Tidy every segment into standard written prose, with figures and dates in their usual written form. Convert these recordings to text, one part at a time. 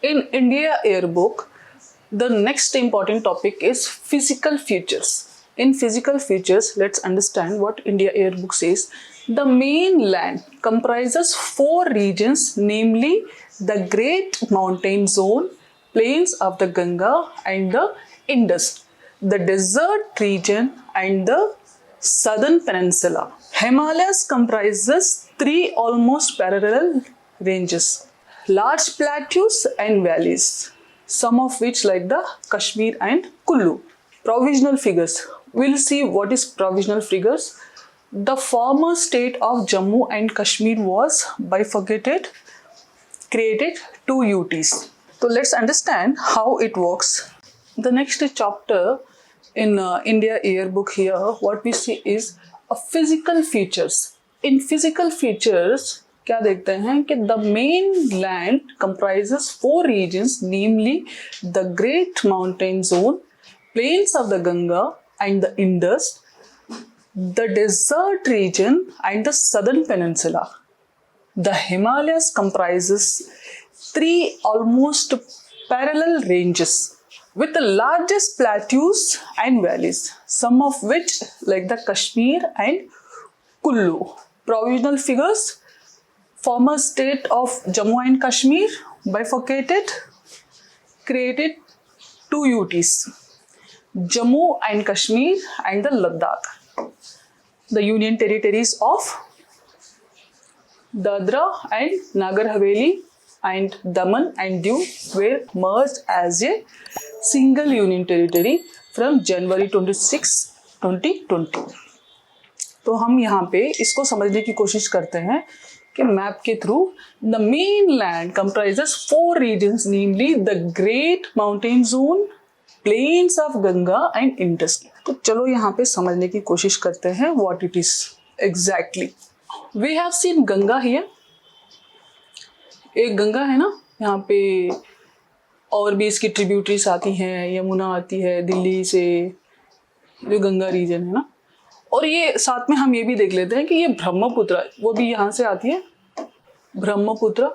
In India Yearbook, the next important topic is physical features. In physical features, let's understand what India Yearbook says. The mainland comprises 4 regions, namely the Great Mountain Zone, plains of the Ganga and the Indus, the desert region and the southern peninsula. Himalayas comprises 3 almost parallel ranges, large plateaus and valleys, some of which like the Kashmir and Kullu. Provisional figures. We'll see what is provisional figures. The former state of Jammu and Kashmir was bifurcated, created 2 UTs. So let's understand how it works. The next chapter in India Yearbook here, what we see is physical features. In physical features, क्या देखते हैं कि the mainland comprises 4 regions, namely the Great Mountain Zone, plains of the Ganga and the Indus, the desert region and the southern peninsula. The Himalayas comprises 3 almost parallel ranges with the largest plateaus and valleys, some of which like the Kashmir and Kullu. Provisional figures. Former state of Jammu and Kashmir bifurcated, created 2 UTs, Jammu and Kashmir and the Ladakh. The union territories of Dadra and Nagar Haveli and Daman and Diu were merged as a single union territory from January 26, 2020. तो हम यहाँ पे इसको समझने की कोशिश करते हैं कि मैप के through the main land comprises 4 regions, namely the great mountain zone, plains of Ganga and Indus. तो चलो यहाँ पे समझने की कोशिश करते हैं what it is exactly. We have seen Ganga here. एक गंगा है ना यहाँ पे, और भी इसकी ट्रिब्यूटरीज आती हैं, यमुना आती है दिल्ली से, जो गंगा रीजन है ना. और ये साथ में हम ये भी देख लेते हैं कि ये ब्रह्मपुत्र, वो भी यहाँ से आती है, ब्रह्मपुत्र.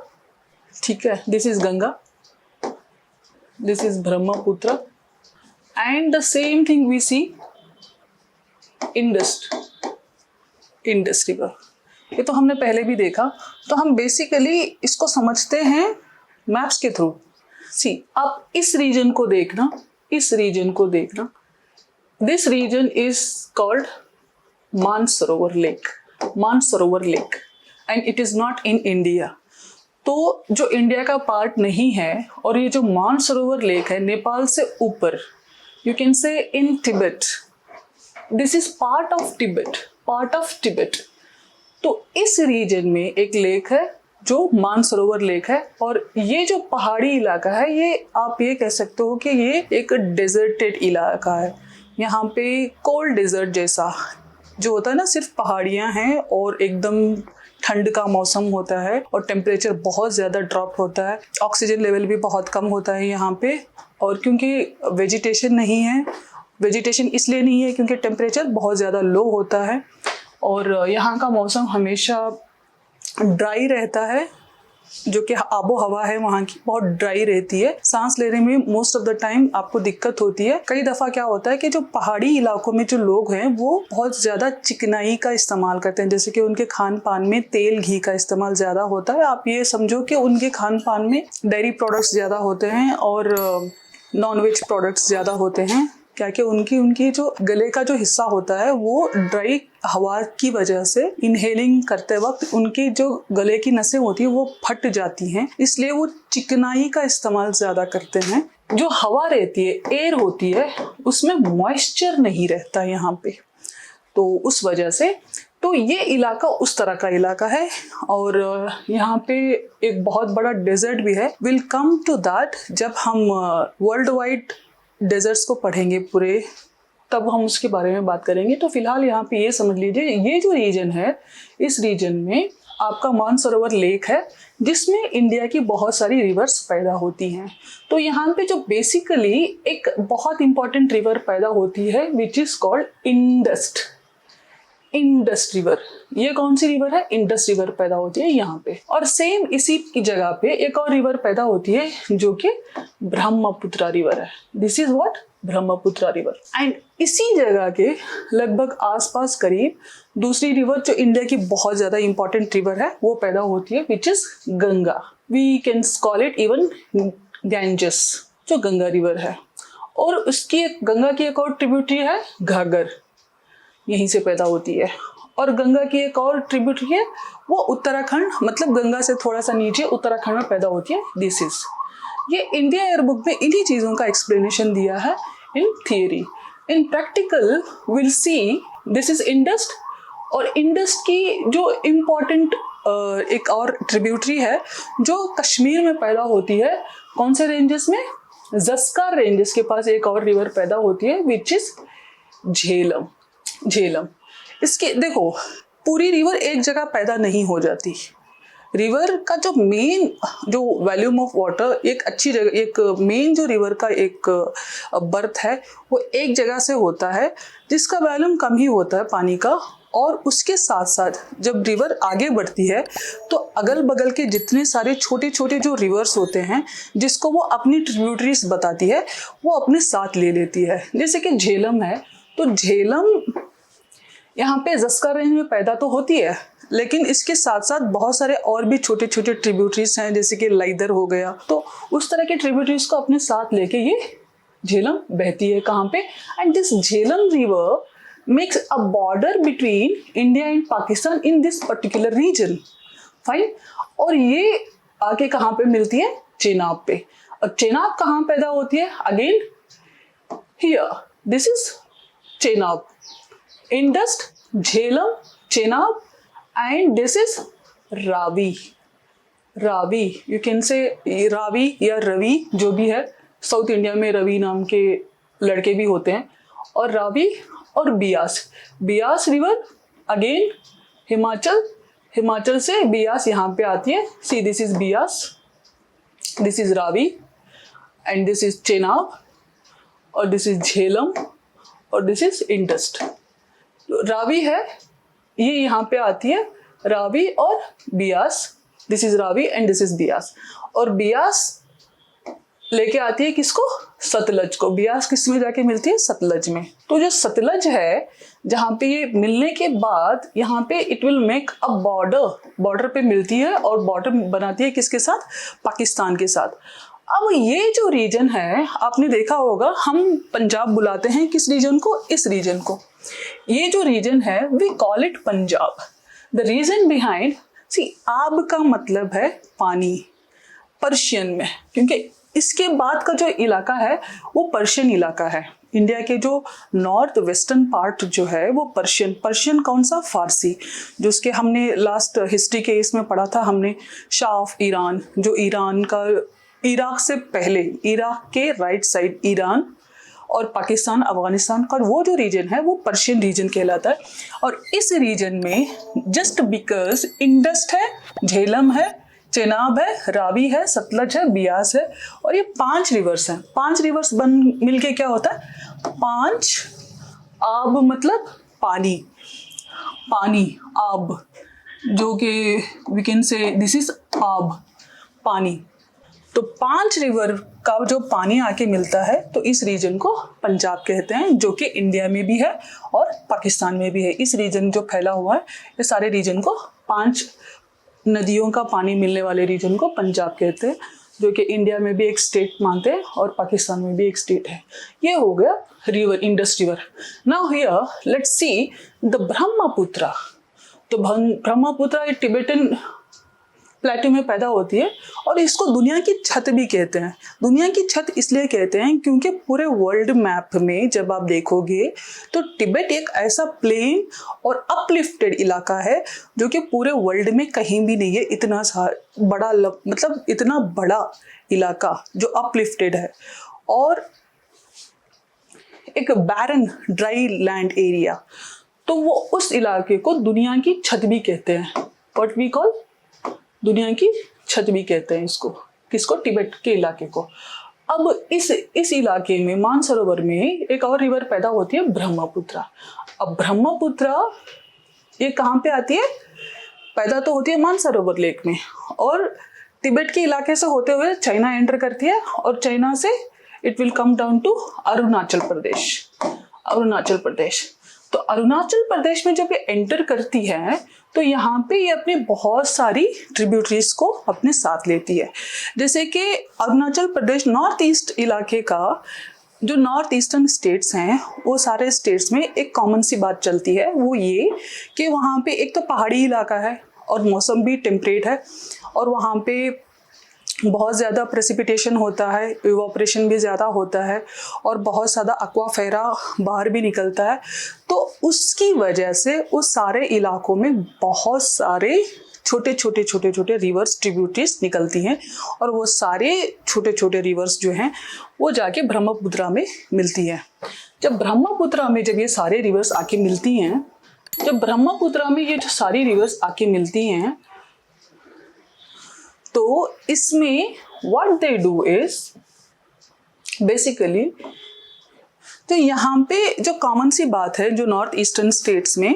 ठीक है, this is Ganga, this is Brahmaputra, and the same thing we see Indus river. ये तो हमने पहले भी देखा. तो हम बेसिकली इसको समझते हैं मैप्स के थ्रू. सी, आप इस रीजन को देखना, इस रीजन को देखना. This region is called Mansarovar lake, Mansarovar lake, and it is not in India. तो जो इंडिया का पार्ट नहीं है, और ये जो मानसरोवर लेक है नेपाल से ऊपर, you can say in Tibet, this is part of Tibet, part of Tibet. तो इस रीजन में एक लेक है जो मानसरोवर लेक है, और ये जो पहाड़ी इलाका है, ये आप ये कह सकते हो कि ये एक डेजर्टेड इलाका है. यहाँ पे कोल्ड डेजर्ट जैसा जो होता है ना, सिर्फ पहाड़ियाँ हैं और एकदम ठंड का मौसम होता है, और टेम्परेचर बहुत ज़्यादा ड्रॉप होता है, ऑक्सीजन लेवल भी बहुत कम होता है यहाँ पे. और क्योंकि वेजिटेशन नहीं है, वेजिटेशन इसलिए नहीं है क्योंकि टेम्परेचर बहुत ज़्यादा लो होता है, और यहाँ का मौसम हमेशा ड्राई रहता है. जो कि आबो हवा है वहाँ की बहुत ड्राई रहती है. सांस लेने में मोस्ट ऑफ द टाइम आपको दिक्कत होती है. कई दफ़ा क्या होता है कि जो पहाड़ी इलाकों में जो लोग हैं वो बहुत ज़्यादा चिकनाई का इस्तेमाल करते हैं, जैसे कि उनके खान पान में तेल घी का इस्तेमाल ज़्यादा होता है. आप ये समझो कि उनके खान पान में डेयरी प्रोडक्ट्स ज़्यादा होते हैं और नॉनवेज प्रोडक्ट्स ज़्यादा होते हैं. क्या कि उनकी जो गले का जो हिस्सा होता है वो ड्राई हवा की वजह से इनहेलिंग करते वक्त उनकी जो गले की नसें होती है वो फट जाती हैं, इसलिए वो चिकनाई का इस्तेमाल ज़्यादा करते हैं. जो हवा रहती है, एयर होती है, उसमें मॉइस्चर नहीं रहता यहाँ पे, तो उस वजह से तो ये इलाका उस तरह का इलाका है. और यहाँ पे एक बहुत बड़ा डेजर्ट भी है. विल कम टू दैट जब हम वर्ल्ड वाइड डेजर्ट्स को पढ़ेंगे पूरे, तब हम उसके बारे में बात करेंगे. तो फिलहाल यहाँ पे ये समझ लीजिए, ये जो रीजन है, इस रीजन में आपका मानसरोवर लेक है जिसमें इंडिया की बहुत सारी रिवर्स पैदा होती हैं. तो यहाँ पे जो बेसिकली एक बहुत इंपॉर्टेंट रिवर पैदा होती है which is called Indus. Indus river, ये कौन सी रिवर है? इंडस रिवर पैदा होती है यहाँ पे। और सेम इसी की जगह पे एक और रिवर पैदा होती है जो कि ब्रह्मपुत्र रिवर है। This is what? Brahmaputra river. And इसी जगह के लगभग आसपास करीब दूसरी रिवर जो इंडिया की बहुत ज्यादा इंपॉर्टेंट रिवर है वो पैदा होती है, which is Ganga. We can call it even Ganges, जो गंगा रिवर है। और उसकी गंगा की एक और ट्रिब्यूटरी है घाघर, यहीं से पैदा होती है। और गंगा की एक और ट्रिब्यूटरी है वो उत्तराखंड, मतलब गंगा से थोड़ा सा नीचे उत्तराखंड में पैदा होती है। दिस इज, ये इंडिया एयरबुक में इन्हीं चीजों का एक्सप्लेनेशन दिया है in theory. In practical will see this is Indus. और इंडस की जो इम्पोर्टेंट एक और ट्रिब्यूटरी है जो कश्मीर में पैदा होती है। कौन से रेंजेस में? जस्कर रेंजेस के पास एक और रिवर पैदा होती है विच इज झेलम। झेलम, इसके देखो पूरी रिवर एक जगह पैदा नहीं हो जाती। रिवर का जो मेन जो वॉल्यूम ऑफ वाटर, एक अच्छी जगह, एक मेन जो रिवर का एक बर्थ है वो एक जगह से होता है जिसका वॉल्यूम कम ही होता है पानी का। और उसके साथ साथ जब रिवर आगे बढ़ती है तो अगल बगल के जितने सारे छोटे छोटे जो रिवर्स होते हैं जिसको वो अपनी ट्रिब्यूटरीज बताती है वो अपने साथ ले लेती है। जैसे कि झेलम है, तो झेलम यहाँ पे जस्कर रेंज में पैदा तो होती है, लेकिन इसके साथ साथ बहुत सारे और भी छोटे छोटे ट्रिब्यूटरीज हैं जैसे कि लाइदर हो गया। तो उस तरह के ट्रिब्यूटरीज को अपने साथ लेके ये झेलम बहती है। कहाँ पे? And this Jhelum river makes a border between India and Pakistan in this particular region. Fine. और ये आके कहाँ पे मिलती है? चेनाब पे। और चेनाब कहाँ पैदा होती है? Again here. This is Chenab. Indus, Jhelum, Chenab, and this is Ravi. Ravi, you can say Ravi या रवि, जो भी है। साउथ इंडिया में रवि नाम के लड़के भी होते हैं। और रावी और बियास। बियास रिवर अगेन हिमाचल, हिमाचल से बियास यहाँ पे आती है। See this is Beas, this is Ravi and this is Chenab और दिस इज झेलम और दिस इज इंडस। रावी है ये यहाँ पे आती है, रावी और Beas. This is Ravi and this is Beas. और बियास लेके आती है किसको? सतलज को। बियास किस में जाके मिलती है? सतलज में। तो जो सतलज है जहाँ पे ये मिलने के बाद यहाँ पे it will make a border, border पे मिलती है और बॉर्डर बनाती है किसके साथ? पाकिस्तान के साथ। अब ये जो रीजन है आपने देखा होगा, हम पंजाब बुलाते हैं किस रीजन को? इस रीजन को। ये जो रीजन है we call it Punjab. The region behind, see आब का मतलब है पानी पर्शियन में, क्योंकि इसके बाद का जो इलाका है वो पर्शियन इलाका है। इंडिया के जो नॉर्थ वेस्टर्न पार्ट जो है वो पर्शियन। पर्शियन कौन सा? फारसी। जो उसके हमने लास्ट हिस्ट्री के इसमें पढ़ा था हमने, शाह ऑफ ईरान, जो ईरान का, इराक से पहले, इराक के राइट साइड ईरान और पाकिस्तान अफगानिस्तान का वो जो रीजन है वो पर्शियन रीजन कहलाता है। और इस रीजन में जस्ट बिकॉज इंडस है, झेलम है, चेनाब है, रावी है, सतलज है, बियास है और ये 5 रिवर्स हैं। 5 रिवर्स बन मिलके क्या होता है? 5 आब, मतलब पानी। पानी, आब, जो कि we can say this is आब, पानी। तो 5 रिवर का जो पानी आके मिलता है तो इस रीजन को पंजाब कहते हैं, जो कि इंडिया में भी है और पाकिस्तान में भी है। इस रीजन जो फैला हुआ है ये सारे रीजन को, 5 नदियों का पानी मिलने वाले रीजन को पंजाब कहते हैं, जो कि इंडिया में भी एक स्टेट मानते हैं और पाकिस्तान में भी एक स्टेट है। ये हो गया river, Indus river. Now here let's see the Brahmaputra. तो ब्रह्मपुत्र टिबेटन प्लेटू में पैदा होती है और इसको दुनिया की छत भी कहते हैं। दुनिया की छत इसलिए कहते हैं क्योंकि पूरे वर्ल्ड मैप में जब आप देखोगे तो तिब्बत एक ऐसा प्लेन और अपलिफ्टेड इलाका है जो कि पूरे वर्ल्ड में कहीं भी नहीं है। इतना बड़ा, मतलब इतना बड़ा इलाका जो अपलिफ्टेड है और एक बैरन ड्राई लैंड एरिया, तो वो उस इलाके को दुनिया की छत भी कहते हैं। व्हाट वी कॉल, दुनिया की छत भी कहते हैं इसको। किसको? तिब्बत के इलाके को। अब इस इलाके में मानसरोवर में एक और रिवर पैदा होती है, ब्रह्मपुत्र। अब ब्रह्मपुत्र ये कहाँ पे आती है? पैदा तो होती है मानसरोवर लेक में और तिब्बत के इलाके से होते हुए चाइना एंटर करती है और चाइना से it will come down to Arunachal Pradesh. Arunachal Pradesh, तो अरुणाचल प्रदेश में जब ये एंटर करती है तो यहाँ पे ये अपनी बहुत सारी ट्रिब्यूटरीज को अपने साथ लेती है। जैसे कि अरुणाचल प्रदेश नॉर्थ ईस्ट इलाके का, जो नॉर्थ ईस्टर्न स्टेट्स हैं वो सारे स्टेट्स में एक कॉमन सी बात चलती है, वो ये कि वहाँ पे एक तो पहाड़ी इलाका है और मौसम भी टेम्परेट है और वहाँ पे बहुत ज़्यादा प्रेसिपिटेशन होता है, इवोपरेशन भी ज़्यादा होता है और बहुत ज़्यादा एक्वाफेरा बाहर भी निकलता है। तो उसकी वजह से उस सारे इलाकों में बहुत सारे छोटे छोटे रिवर्स ट्रिब्यूटरीज निकलती हैं और वो सारे छोटे छोटे रिवर्स जो हैं वो जाके ब्रह्मपुत्रा में मिलती हैं। जब ब्रह्मपुत्रा में जब ये सारे रिवर्स आके मिलती हैं, जब ब्रह्मपुत्रा में ये जो सारी रिवर्स आके मिलती हैं तो इसमें what they do is basically, तो यहाँ पे जो कॉमन सी बात है जो नॉर्थ ईस्टर्न स्टेट्स में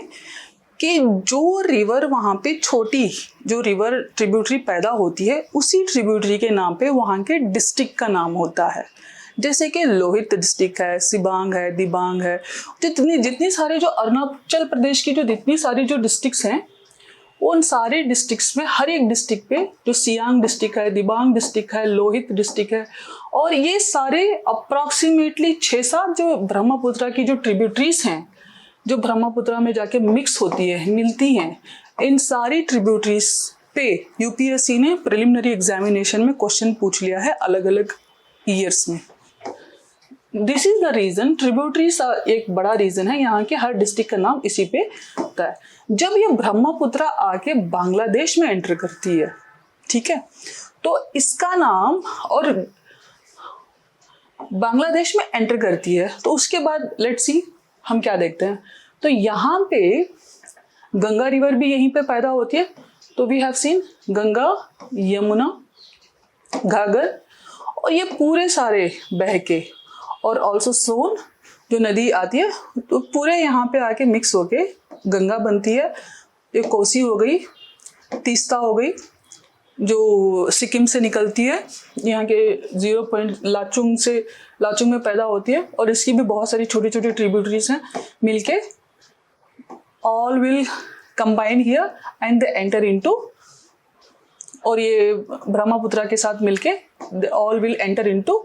कि जो रिवर वहाँ पे छोटी जो रिवर ट्रिब्यूटरी पैदा होती है उसी ट्रिब्यूटरी के नाम पे वहाँ के डिस्ट्रिक्ट का नाम होता है। जैसे कि लोहित डिस्ट्रिक्ट है, सिबांग है, दिबांग है, जितनी सारे जो अरुणाचल प्रदेश की जो जितनी सारी जो डिस्ट्रिक्ट्स हैं उन सारे डिस्ट्रिक्ट्स में हर एक डिस्ट्रिक्ट पे जो सियांग डिस्ट्रिक्ट है, दिबांग डिस्ट्रिक्ट है, लोहित डिस्ट्रिक्ट है और ये सारे अप्रॉक्सीमेटली 6-7 जो ब्रह्मपुत्रा की जो ट्रिब्यूटरीज हैं जो ब्रह्मपुत्रा में जाके मिक्स होती है, मिलती हैं, इन सारी ट्रिब्यूटरीज पे यूपीएससी ने प्रिलिमिनरी एग्जामिनेशन में क्वेश्चन पूछ लिया है अलग अलग ईयर्स में। This is the region, tributaries एक बड़ा रीजन है, यहाँ के हर डिस्ट्रिक्ट का नाम इसी पे होता है। जब ये ब्रह्मपुत्रा आके बांग्लादेश में एंटर करती है, ठीक है, तो इसका नाम, और बांग्लादेश में एंटर करती है तो उसके बाद लेट्स सी हम क्या देखते हैं, तो यहाँ पे गंगा रिवर भी यहीं पे पैदा होती है। तो we have seen Ganga, Yamuna, Ghaghara और ये पूरे सारे बह के, और ऑल्सो सोन जो नदी आती है तो पूरे यहाँ पे आके मिक्स होके गंगा बनती है। ये कोसी हो गई, तीस्ता हो गई जो सिक्किम से निकलती है, यहाँ के 0 पॉइंट लाचुंग में पैदा होती है और इसकी भी बहुत सारी छोटी छोटी ट्रिब्यूटरीज हैं मिलके all will combine here and they enter into, और ये ब्रह्मपुत्रा के साथ मिलके they all will enter into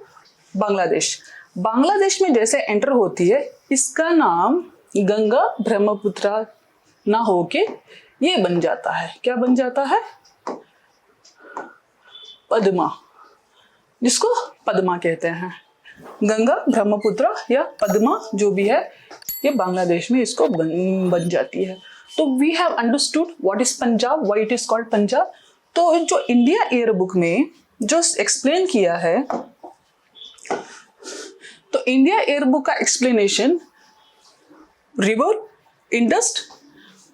Bangladesh. Bangladesh में जैसे एंटर होती है इसका नाम गंगा ब्रह्मपुत्रा ना होके ये बन जाता है, क्या बन जाता है? पद्मा, जिसको पद्मा कहते हैं। गंगा, ब्रह्मपुत्रा या पद्मा जो भी है ये बांग्लादेश में इसको बन जाती है। तो we have understood what is Punjab, why it is called Punjab. तो जो इंडिया एयर बुक में जो एक्सप्लेन किया है, तो इंडिया एयर बुक का explanation river, Indus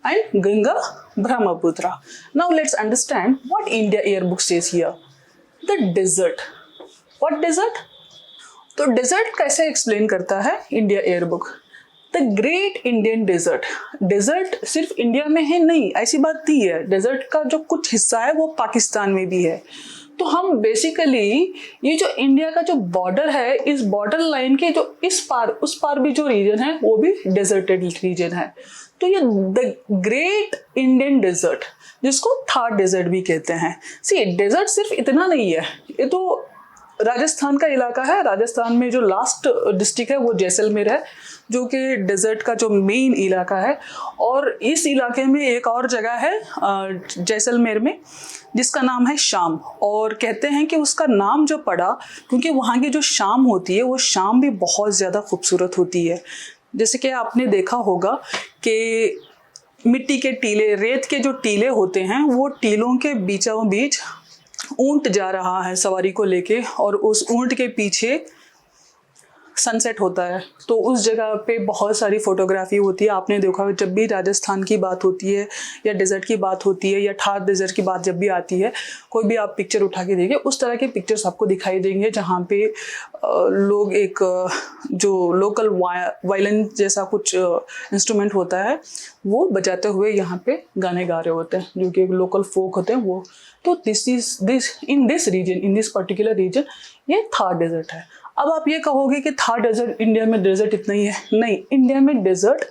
and Ganga, Brahmaputra. Now let's understand what India year book says here. The desert, what desert? तो desert कैसे एक्सप्लेन करता है India year book? The great Indian desert. Desert सिर्फ India में है नहीं, ऐसी बात नहीं है, डेजर्ट का जो कुछ हिस्सा है वो पाकिस्तान में भी है। तो हम बेसिकली ये जो इंडिया का जो बॉर्डर है, इस बॉर्डर लाइन के जो इस पार उस पार भी जो रीजन है वो भी डेजर्टेड रीजन है। तो ये द ग्रेट इंडियन डेजर्ट, जिसको थार डेजर्ट भी कहते हैं। सी डेजर्ट सिर्फ इतना नहीं है, ये तो राजस्थान का इलाका है। राजस्थान में जो लास्ट डिस्ट्रिक्ट है वो जैसलमेर है, जो कि डेजर्ट का जो मेन इलाका है। और इस इलाके में एक और जगह है जैसलमेर में जिसका नाम है शाम, और कहते हैं कि उसका नाम जो पड़ा क्योंकि वहाँ की जो शाम होती है वो शाम भी बहुत ज़्यादा खूबसूरत होती है। जैसे कि आपने देखा होगा कि मिट्टी के टीले, रेत के जो टीले होते हैं वो टीलों के बीचों बीच ऊंट जा रहा है सवारी को लेके, और उस ऊंट के पीछे सनसेट होता है तो उस जगह पे बहुत सारी फोटोग्राफी होती है। आपने देखा होगा जब भी राजस्थान की बात होती है या डेजर्ट की बात होती है या थार डेजर्ट की बात जब भी आती है, कोई भी आप पिक्चर उठा के देखिए, उस तरह के पिक्चर्स आपको दिखाई देंगे जहाँ पे लोग एक जो लोकल वायलिन जैसा कुछ इंस्ट्रूमेंट होता है वो बजाते हुए यहाँ पे गाने गा रहे होते हैं, जो कि एक लोकल फोक होते हैं वो। तो this in this particular region ये थार डेजर्ट है। अब आप ये कहोगे कि थार डेजर्ट, इंडिया में डेजर्ट इतना ही है, नहीं, इंडिया में डेजर्ट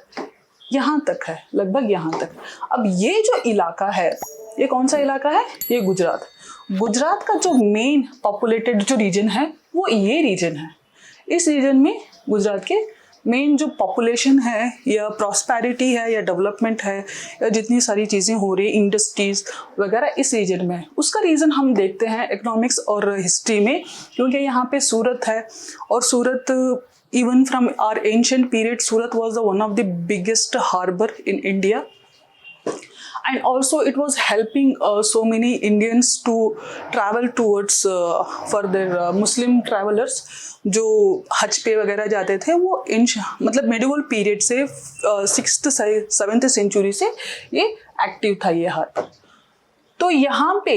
यहाँ तक है, लगभग यहाँ तक। अब ये जो इलाका है, ये कौन सा इलाका है? ये गुजरात का जो मेन पॉपुलेटेड जो रीजन है वो ये रीजन है। इस रीजन में गुजरात के मेन जो पॉपुलेशन है या प्रॉस्पेरिटी है या डेवलपमेंट है या जितनी सारी चीज़ें हो रही, इंडस्ट्रीज वगैरह इस रीजन में है। उसका रीज़न हम देखते हैं इकोनॉमिक्स और हिस्ट्री में, क्योंकि यहाँ पे सूरत है और Surat even from our ancient period Surat was the one of the biggest harbour in India, and also it was helping so many Indians to travel towards for their Muslim travelers जो हज पे वगैरह जाते थे, वो मतलब मेडिवल पीरियड से 6th 7th century से ये एक्टिव था ये हार्बर। तो यहाँ पे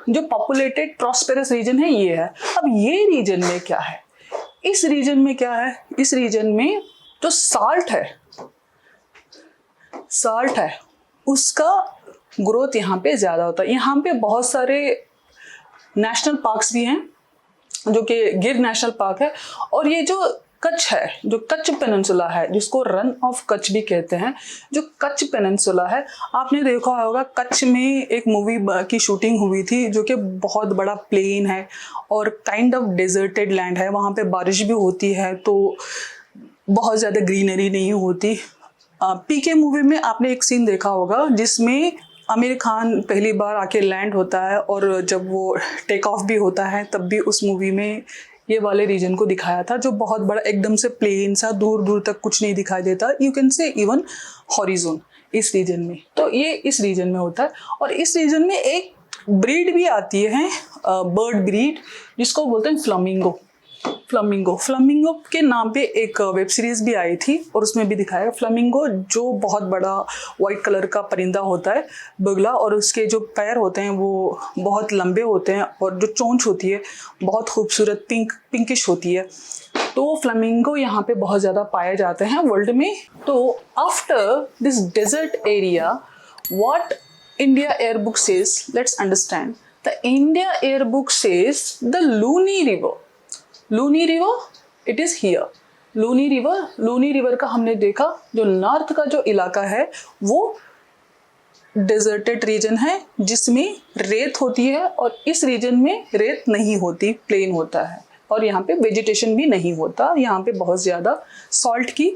जो पॉपुलेटेड प्रॉस्पेरस रीजन है ये है। अब ये रीजन में क्या है? इस रीजन में क्या है? इस रीजन में जो साल्ट है उसका ग्रोथ यहाँ पे ज़्यादा होता है। यहाँ पे बहुत सारे नेशनल पार्क्स भी हैं, जो कि गिर नेशनल पार्क है, और ये जो कच्छ है, जो कच्छ पेनिनसुला है, जिसको रन ऑफ कच्छ भी कहते हैं, जो कच्छ पेनिनसुला है, आपने देखा होगा कच्छ में एक मूवी की शूटिंग हुई थी, जो कि बहुत बड़ा प्लेन है और काइंड ऑफ डेजर्टेड लैंड है, वहाँ पे बारिश भी होती है तो बहुत ज़्यादा ग्रीनरी नहीं होती। पीके मूवी में आपने एक सीन देखा होगा जिसमें आमिर खान पहली बार आके लैंड होता है और जब वो टेक ऑफ भी होता है तब भी उस मूवी में ये वाले रीजन को दिखाया था, जो बहुत बड़ा एकदम से प्लेन सा दूर दूर तक कुछ नहीं दिखाई देता, you can say even horizon इस रीजन में। तो ये इस रीजन में होता है। और इस रीजन में एक ब्रीड भी आती है, बर्ड ब्रीड, जिसको बोलते हैं फ्लामिंगो के नाम पे एक वेब सीरीज भी आई थी और उसमें भी दिखाया फ्लामिंगो, जो बहुत बड़ा वाइट कलर का परिंदा होता है, बगला, और उसके जो पैर होते हैं वो बहुत लंबे होते हैं और जो चोंच होती है बहुत खूबसूरत पिंकिश होती है। तो फ्लामिंगो यहाँ पे बहुत ज़्यादा पाए जाते हैं वर्ल्ड में। तो after this desert area what India year book says, let's understand. The India year book says the Luni river it is here. Luni river का हमने देखा, जो नॉर्थ का जो इलाका है वो डेजर्टेड रीजन है जिसमें रेत होती है, और इस रीजन में रेत नहीं होती, प्लेन होता है और यहाँ पे वेजिटेशन भी नहीं होता। यहाँ पे बहुत ज़्यादा सॉल्ट की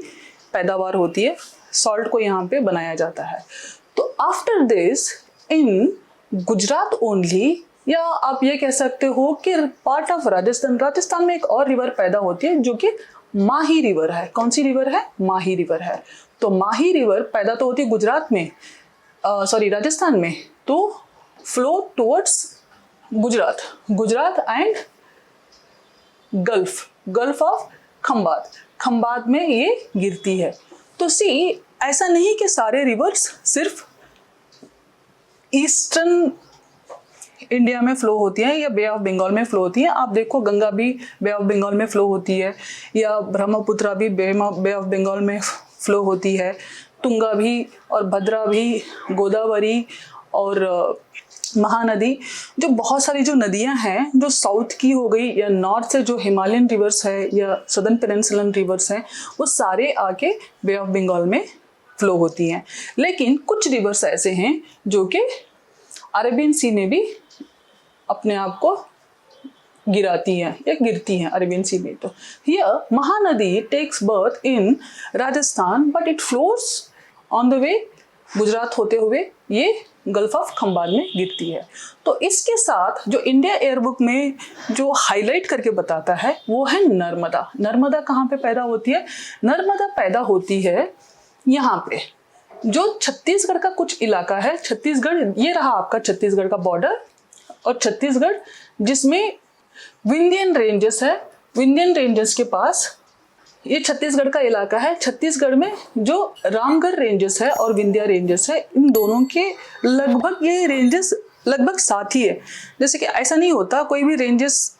पैदावार होती है, सॉल्ट को यहाँ पे बनाया जाता है। तो after this in Gujarat only, या आप ये कह सकते हो कि पार्ट ऑफ राजस्थान में एक और रिवर पैदा होती है जो कि माही रिवर है। कौन सी रिवर है? माही रिवर है। तो माही रिवर पैदा तो होती है राजस्थान में, तो flow towards Gujarat and gulf of Khambhat में ये गिरती है। तो सी, ऐसा नहीं कि सारे रिवर्स सिर्फ ईस्टर्न इंडिया में फ्लो होती है या बे ऑफ बंगाल में फ्लो होती है। आप देखो गंगा भी बे ऑफ बंगाल में फ्लो होती है, या ब्रह्मपुत्रा भी बे ऑफ बंगाल में फ्लो होती है, तुंगा भी और भद्रा भी, गोदावरी और महानदी, जो बहुत सारी जो नदियां हैं, जो साउथ की हो गई या नॉर्थ से जो हिमालयन रिवर्स है या सदर्न पेनिनसुलर रिवर्स हैं, वो सारे आके बे ऑफ बंगाल में फ्लो होती हैं। लेकिन कुछ रिवर्स ऐसे हैं जो कि अरेबियन सी में भी अपने आप को गिराती हैं या गिरती हैं अरेबियन सी में। तो here Mahanadi takes birth in Rajasthan but it flows on the way Gujarat होते हुए ये गल्फ ऑफ खंबात में गिरती है। तो इसके साथ जो इंडिया एयरबुक में जो हाईलाइट करके बताता है वो है नर्मदा। नर्मदा कहाँ पे पैदा होती है? नर्मदा पैदा होती है यहाँ पे, जो छत्तीसगढ़ का कुछ इलाका है। छत्तीसगढ़, ये रहा आपका छत्तीसगढ़ का बॉर्डर, और छत्तीसगढ़ जिसमें विंध्यन रेंजेस है, विंध्यन रेंजेस के पास, ये छत्तीसगढ़ का इलाका है, छत्तीसगढ़ में जो रामगढ़ रेंजेस है और विंध्या रेंजेस है, इन दोनों के लगभग ये रेंजेस लगभग साथ ही है। जैसे कि ऐसा नहीं होता, कोई भी रेंजेस,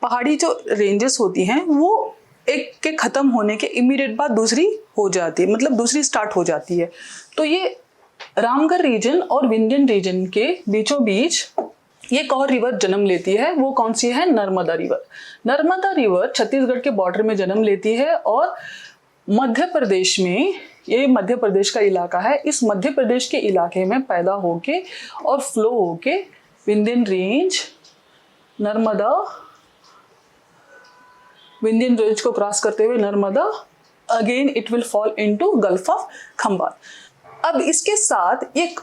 पहाड़ी जो रेंजेस होती हैं वो एक के खत्म होने के इमीडिएट बाद दूसरी हो जाती है, मतलब दूसरी स्टार्ट हो जाती है। तो ये रामगढ़ रीजन और विंध्यन रीजन के बीचों बीच एक और रिवर जन्म लेती है। वो कौन सी है? नर्मदा रिवर। नर्मदा रिवर छत्तीसगढ़ के बॉर्डर में जन्म लेती है और मध्य प्रदेश में, ये मध्य प्रदेश का इलाका है, इस मध्य प्रदेश के इलाके में पैदा होके और फ्लो होके विंध्यन रेंज, नर्मदा, विंध्यन रेंज को क्रॉस करते हुए Narmada, again it will fall into gulf of Khambhat. अब इसके साथ एक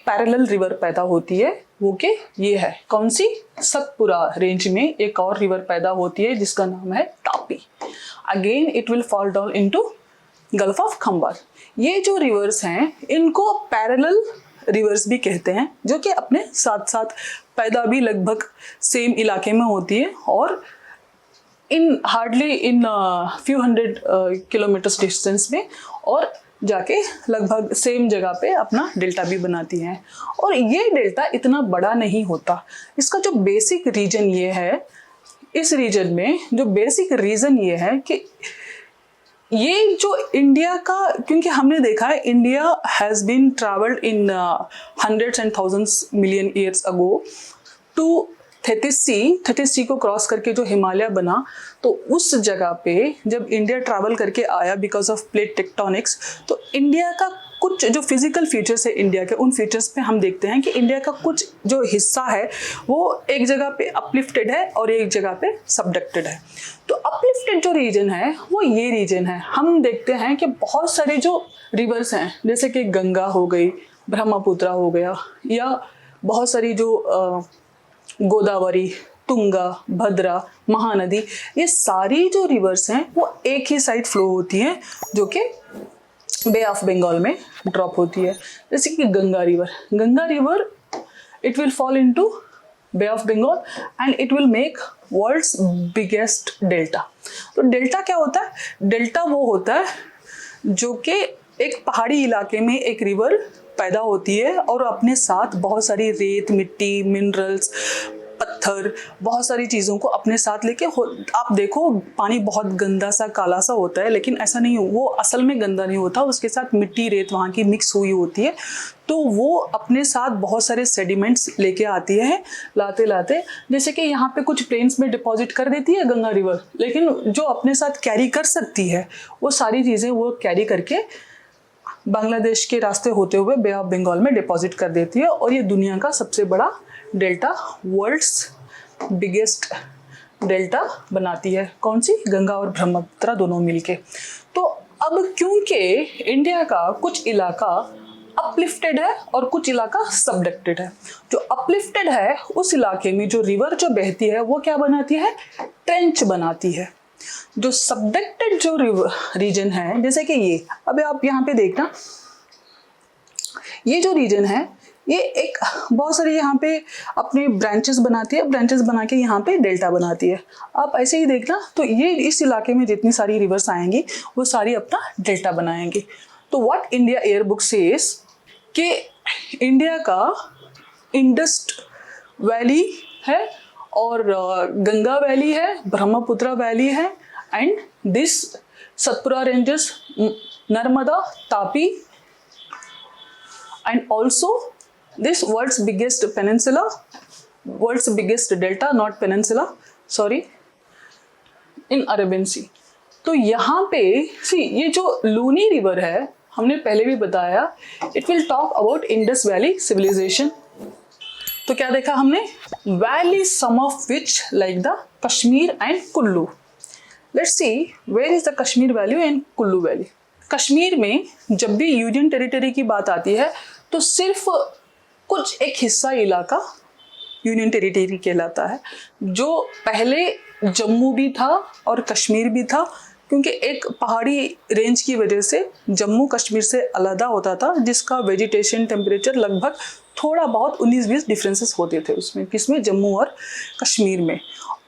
पैरेलल रिवर पैदा होती है, वो के ये है कौन सी? सतपुरा रेंज में एक और रिवर पैदा होती है जिसका नाम है Tapi. Again it will fall down into gulf of Khambhat. ये जो रिवर्स हैं इनको पैरेलल रिवर्स भी कहते हैं, जो कि अपने साथ साथ पैदा भी लगभग सेम इलाके में होती है और in hardly in few hundred kilometres distance में, और जाके लगभग सेम जगह पे अपना डेल्टा भी बनाती हैं। और ये डेल्टा इतना बड़ा नहीं होता। इसका जो बेसिक रीजन ये है, इस रीजन में जो बेसिक रीजन ये है कि ये जो इंडिया का, क्योंकि हमने देखा है India has been travelled in hundreds and thousands million years ago to Tethys sea को क्रॉस करके जो हिमालय बना, तो उस जगह पे जब इंडिया ट्रैवल करके आया बिकॉज ऑफ प्लेट टेक्टोनिक्स, तो इंडिया का कुछ जो फिजिकल फीचर्स है इंडिया के, उन फीचर्स पे हम देखते हैं कि इंडिया का कुछ जो हिस्सा है वो एक जगह पे अपलिफ्टेड है और एक जगह पे सबडक्टेड है। तो अपलिफ्टेड जो रीजन है वो ये रीजन है। हम देखते हैं कि बहुत सारे जो रिवर्स हैं, जैसे कि गंगा हो गई, ब्रह्मपुत्र हो गया, या बहुत सारी जो गोदावरी, तुंगा, भद्रा, महानदी, ये सारी जो रिवर्स हैं वो एक ही साइड फ्लो होती हैं, जो कि बे ऑफ बंगाल में ड्रॉप होती है। जैसे कि Ganga river it will fall into bay of Bengal and it will make world's biggest delta. तो डेल्टा क्या होता है? डेल्टा वो होता है जो कि एक पहाड़ी इलाके में एक रिवर पैदा होती है और अपने साथ बहुत सारी रेत, मिट्टी, मिनरल्स, पत्थर, बहुत सारी चीज़ों को अपने साथ लेके, आप देखो पानी बहुत गंदा सा काला सा होता है, लेकिन ऐसा नहीं, वो असल में गंदा नहीं होता, उसके साथ मिट्टी, रेत वहाँ की मिक्स हुई होती है। तो वो अपने साथ बहुत सारे सेडिमेंट्स लेके आती है, लाते लाते, जैसे कि यहाँ पे कुछ प्लेन्स में डिपॉजिट कर देती है गंगा रिवर, लेकिन जो अपने साथ कैरी कर सकती है वो सारी चीज़ें वो कैरी करके बांग्लादेश के रास्ते होते हुए बे ऑफ बंगाल में डिपॉजिट कर देती है, और ये दुनिया का सबसे बड़ा डेल्टा, वर्ल्ड्स बिगेस्ट डेल्टा बनाती है। कौन सी? गंगा और ब्रह्मपुत्र दोनों मिलके। तो अब क्योंकि इंडिया का कुछ इलाका अपलिफ्टेड है और कुछ इलाका सबडक्टेड है, जो अपलिफ्टेड है उस इलाके में जो रिवर जो बहती है वो क्या बनाती है? ट्रेंच बनाती है। जो सबडक्टेड जो रीजन है, जैसे कि ये, अब आप यहाँ पे देखना, ये जो रीजन है ये एक बहुत सारी यहाँ पे अपने ब्रांचेस बनाती है, ब्रांचेस बना के यहाँ पे डेल्टा बनाती है। आप ऐसे ही देखना, तो ये इस इलाके में जितनी सारी रिवर्स आएंगी वो सारी अपना डेल्टा बनाएंगी। तो what India year book says कि इंडिया का इंडस वैली है और गंगा वैली है, ब्रह्मपुत्र वैली है, and this Satpura ranges, Narmada, Tapi, and also this world's biggest peninsula, world's biggest delta, not peninsula, sorry, in Arabian Sea। तो यहाँ पे सी ये जो लूनी रिवर है, हमने पहले भी बताया, it will talk about Indus Valley civilization। तो क्या देखा हमने? Valley, some of which like the Kashmir and Kullu। Let's see where is the Kashmir Valley and Kullu Valley। Kashmir में जब भी यूनियन टेरिटरी की बात आती है तो सिर्फ कुछ एक हिस्सा इलाका यूनियन टेरिटरी कहलाता है, जो पहले जम्मू भी था और कश्मीर भी था, क्योंकि एक पहाड़ी रेंज की वजह से जम्मू कश्मीर से अलग होता था, जिसका वेजिटेशन टेम्परेचर लगभग थोड़ा बहुत 19-20 डिफरेंसेस होते थे उसमें, किसमें, जम्मू और कश्मीर में।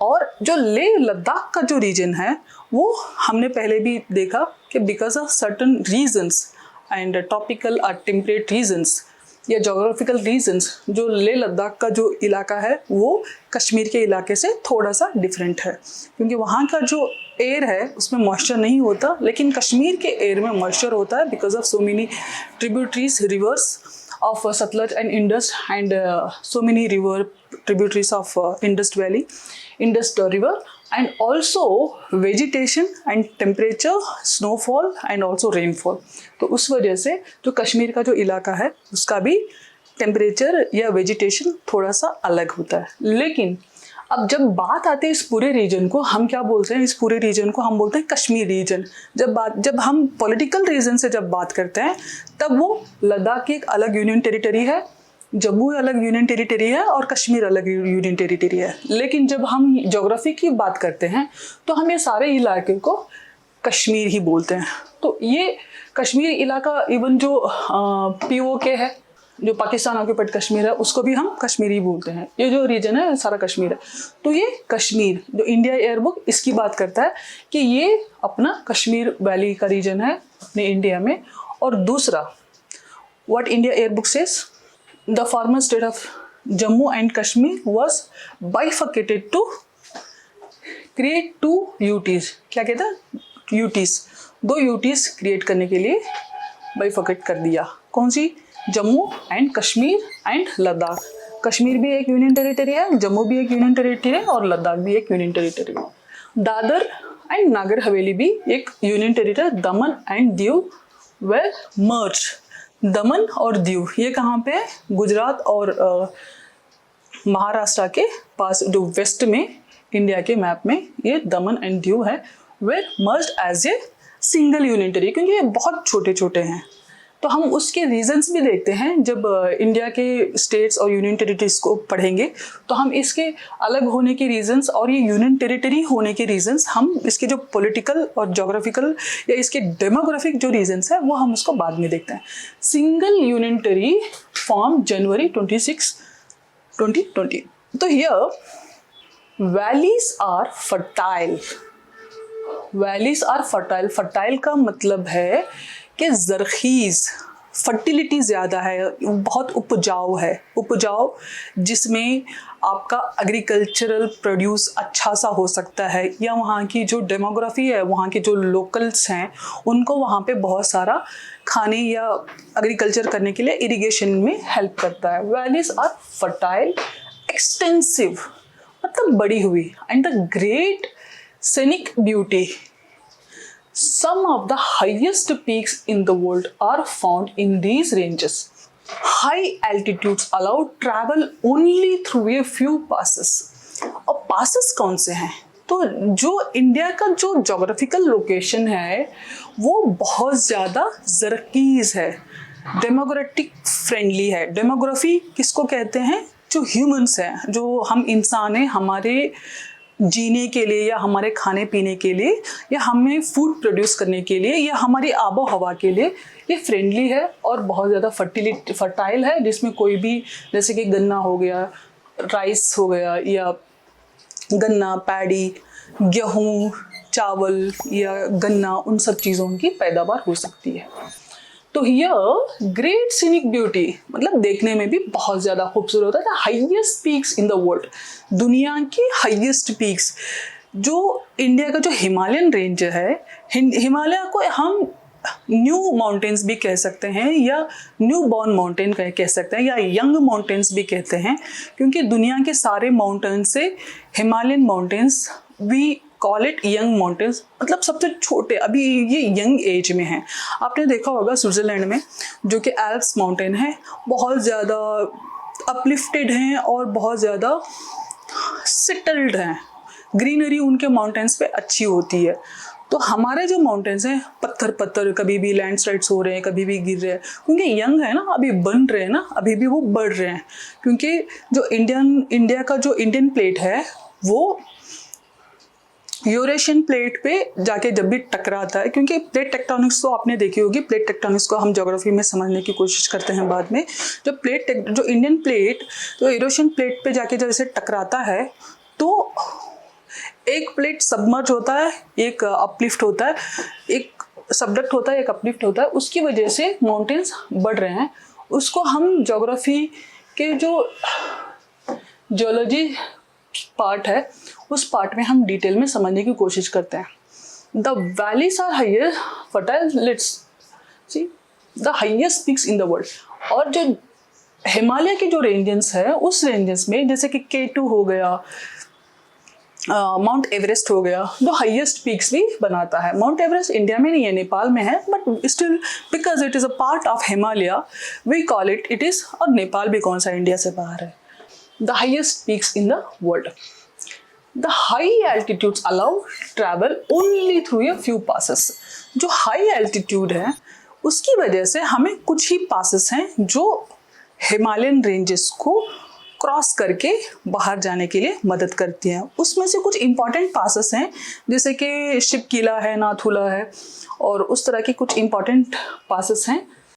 और जो लेह लद्दाख का जो रीजन है वो हमने पहले भी देखा कि because of certain reasons and tropical और टेम्परेट रीजन्स या जोग्राफिकल रीजन्स, जो लेह लद्दाख का जो इलाका है वो कश्मीर के इलाके से थोड़ा सा डिफरेंट है, क्योंकि वहाँ का जो एयर है उसमें मॉइस्चर नहीं होता, लेकिन कश्मीर के एयर में मॉइस्चर होता है because of so many tributaries reverse of Satluj and Indus, and so many river tributaries of Indus river, and also vegetation and temperature, snowfall and also rainfall. तो उस वजह से जो कश्मीर का जो इलाका है उसका भी टेम्परेचर या वेजिटेशन थोड़ा सा अलग होता है। लेकिन अब जब बात आती है इस पूरे रीजन को, हम क्या बोलते हैं, इस पूरे रीजन को हम बोलते हैं कश्मीर रीजन। जब हम पॉलिटिकल रीजन से जब बात करते हैं तब वो लद्दाख की एक अलग यूनियन टेरिटरी है, जम्मू अलग यूनियन टेरिटरी है और कश्मीर अलग यूनियन टेरिटरी है। लेकिन जब हम ज्योग्राफी की बात करते हैं तो हम ये सारे इलाके को कश्मीर ही बोलते हैं। तो ये कश्मीर इलाका इवन जो POK है, जो पाकिस्तान ऑक्यूपाइड कश्मीर है, उसको भी हम कश्मीरी बोलते हैं। ये जो रीजन है सारा कश्मीर है। तो ये कश्मीर जो इंडिया एयरबुक इसकी बात करता है कि ये अपना कश्मीर वैली का रीजन है अपने इंडिया में। और दूसरा, what India year book says, the former state of Jammu and Kashmir was bifurcated to create 2 UTs। क्या कहता है, UTs, 2 UTs क्रिएट करने के लिए बाइफर्केट कर दिया। कौन सी, जम्मू एंड कश्मीर एंड लद्दाख। कश्मीर भी एक यूनियन टेरिटरी है, जम्मू भी एक यूनियन टेरिटरी है और लद्दाख भी एक यूनियन टेरिटरी है। दादर एंड नागर हवेली भी एक union territory. Daman and Diu where मर्ज। दमन और दीव ये कहाँ पे है, गुजरात और महाराष्ट्र के पास, जो वेस्ट में इंडिया के मैप में ये दमन एंड दीव है, were merged as a single union territory, क्योंकि ये बहुत छोटे छोटे हैं। तो हम उसके रीजंस भी देखते हैं जब इंडिया के स्टेट्स और यूनियन टेरिटरीज को पढ़ेंगे, तो हम इसके अलग होने के रीजंस और ये यूनियन टेरिटरी होने के रीजंस, हम इसके जो पॉलिटिकल और ज्योग्राफिकल या इसके डेमोग्राफिक जो रीजंस है वो हम उसको बाद में देखते हैं। Single union territory form January 26, 2020। तो here valleys are fertile. Valleys are fertile. Fertile का मतलब है कि ज़रख़ीज़, फर्टिलिटी ज़्यादा है, बहुत उपजाऊ है, उपजाऊ जिसमें आपका एग्रीकल्चरल प्रोड्यूस अच्छा सा हो सकता है, या वहाँ की जो डेमोग्राफी है, वहाँ के जो लोकल्स हैं उनको वहाँ पे बहुत सारा खाने या एग्रीकल्चर करने के लिए इरिगेशन में हेल्प करता है। वैलीज आर फर्टाइल, एक्सटेंसिव मतलब बड़ी हुई, and the great scenic beauty. Some of the highest peaks in the world are found in these ranges. High altitudes allow travel only through a few passes. और passes कौन से हैं? तो जो India का जो जोग्राफिकल लोकेशन है वो बहुत ज़्यादा ज़रकीज़ है, डेमोग्राफिक फ्रेंडली है। डेमोग्राफी किसको कहते हैं? जो ह्यूमंस हैं, जो हम इंसान हैं, हमारे जीने के लिए या हमारे खाने पीने के लिए या हमें फूड प्रोड्यूस करने के लिए या हमारी आबो हवा के लिए ये फ्रेंडली है और बहुत ज़्यादा फर्टाइल है, जिसमें कोई भी, जैसे कि गन्ना हो गया, राइस हो गया, या गन्ना, पैडी, गेहूँ, चावल या गन्ना, उन सब चीज़ों की पैदावार हो सकती है। तो हियर ग्रेट सीनिक ब्यूटी मतलब देखने में भी बहुत ज़्यादा खूबसूरत है। Highest peaks in the world, दुनिया की हाईएस्ट पीक्स, जो इंडिया का जो हिमालयन रेंज है, हिमालय को हम न्यू माउंटेन्स भी कह सकते हैं या न्यू बॉर्न माउंटेन कह सकते हैं या यंग माउंटेन्स भी कहते हैं, क्योंकि दुनिया के सारे माउंटेन से Himalayan mountains we call it young mountains, मतलब सबसे छोटे, अभी ये यंग एज में हैं। आपने देखा होगा स्विट्ज़रलैंड में जो कि एल्प्स माउंटेन है, बहुत ज़्यादा अपलिफ्टेड हैं और बहुत ज़्यादा सेटल्ड हैं, ग्रीनरी उनके माउंटेन्स पे अच्छी होती है। तो हमारे जो माउंटेन्स हैं पत्थर, कभी भी लैंडस्लाइड्स हो रहे हैं, कभी भी गिर रहे हैं, क्योंकि यंग है ना, अभी बन रहे हैं ना, अभी भी वो बढ़ रहे हैं, क्योंकि जो इंडिया का जो इंडियन प्लेट है वो यूरेशियन प्लेट पे जाके जब भी टकराता है, क्योंकि प्लेट टेक्टोनिक्स तो आपने देखी होगी, प्लेट टेक्टोनिक्स को हम ज्योग्राफी में समझने की कोशिश करते हैं बाद में। जो इंडियन प्लेट जो यूरेशियन प्लेट पे जाके जब इसे टकराता है तो एक प्लेट सबमर्ज होता है, एक अपलिफ्ट होता है, एक सबडक्ट होता है, एक अपलिफ्ट होता है, उसकी वजह से माउंटेन्स बढ़ रहे हैं। उसको हम ज्योग्राफी के जो जियोलॉजी पार्ट है उस पार्ट में हम डिटेल में समझने की कोशिश करते हैं। The valleys are highest fertile, let's see the highest peaks in the world. और जो हिमालय के जो रेंजेस है उस रेंजेस में जैसे कि K2 हो गया, माउंट एवरेस्ट हो गया, जो हाईएस्ट पीक्स भी बनाता है। माउंट एवरेस्ट इंडिया में नहीं है, नेपाल में है, but still because it is a part of Himalaya we call it is. और नेपाल भी कौन सा इंडिया से बाहर है। The highest peaks in the world. The high altitudes allow travel only through a few passes. जो हाई एल्टीट्यूड है उसकी वजह से हमें कुछ ही पासेस हैं जो हिमालयन रेंजेस को क्रॉस करके बाहर जाने के लिए मदद करती हैं। उसमें से कुछ इंपॉर्टेंट पासेस हैं जैसे कि शिव किला है, नाथुला है, और उस तरह के कुछ इंपॉर्टेंट पासेस हैं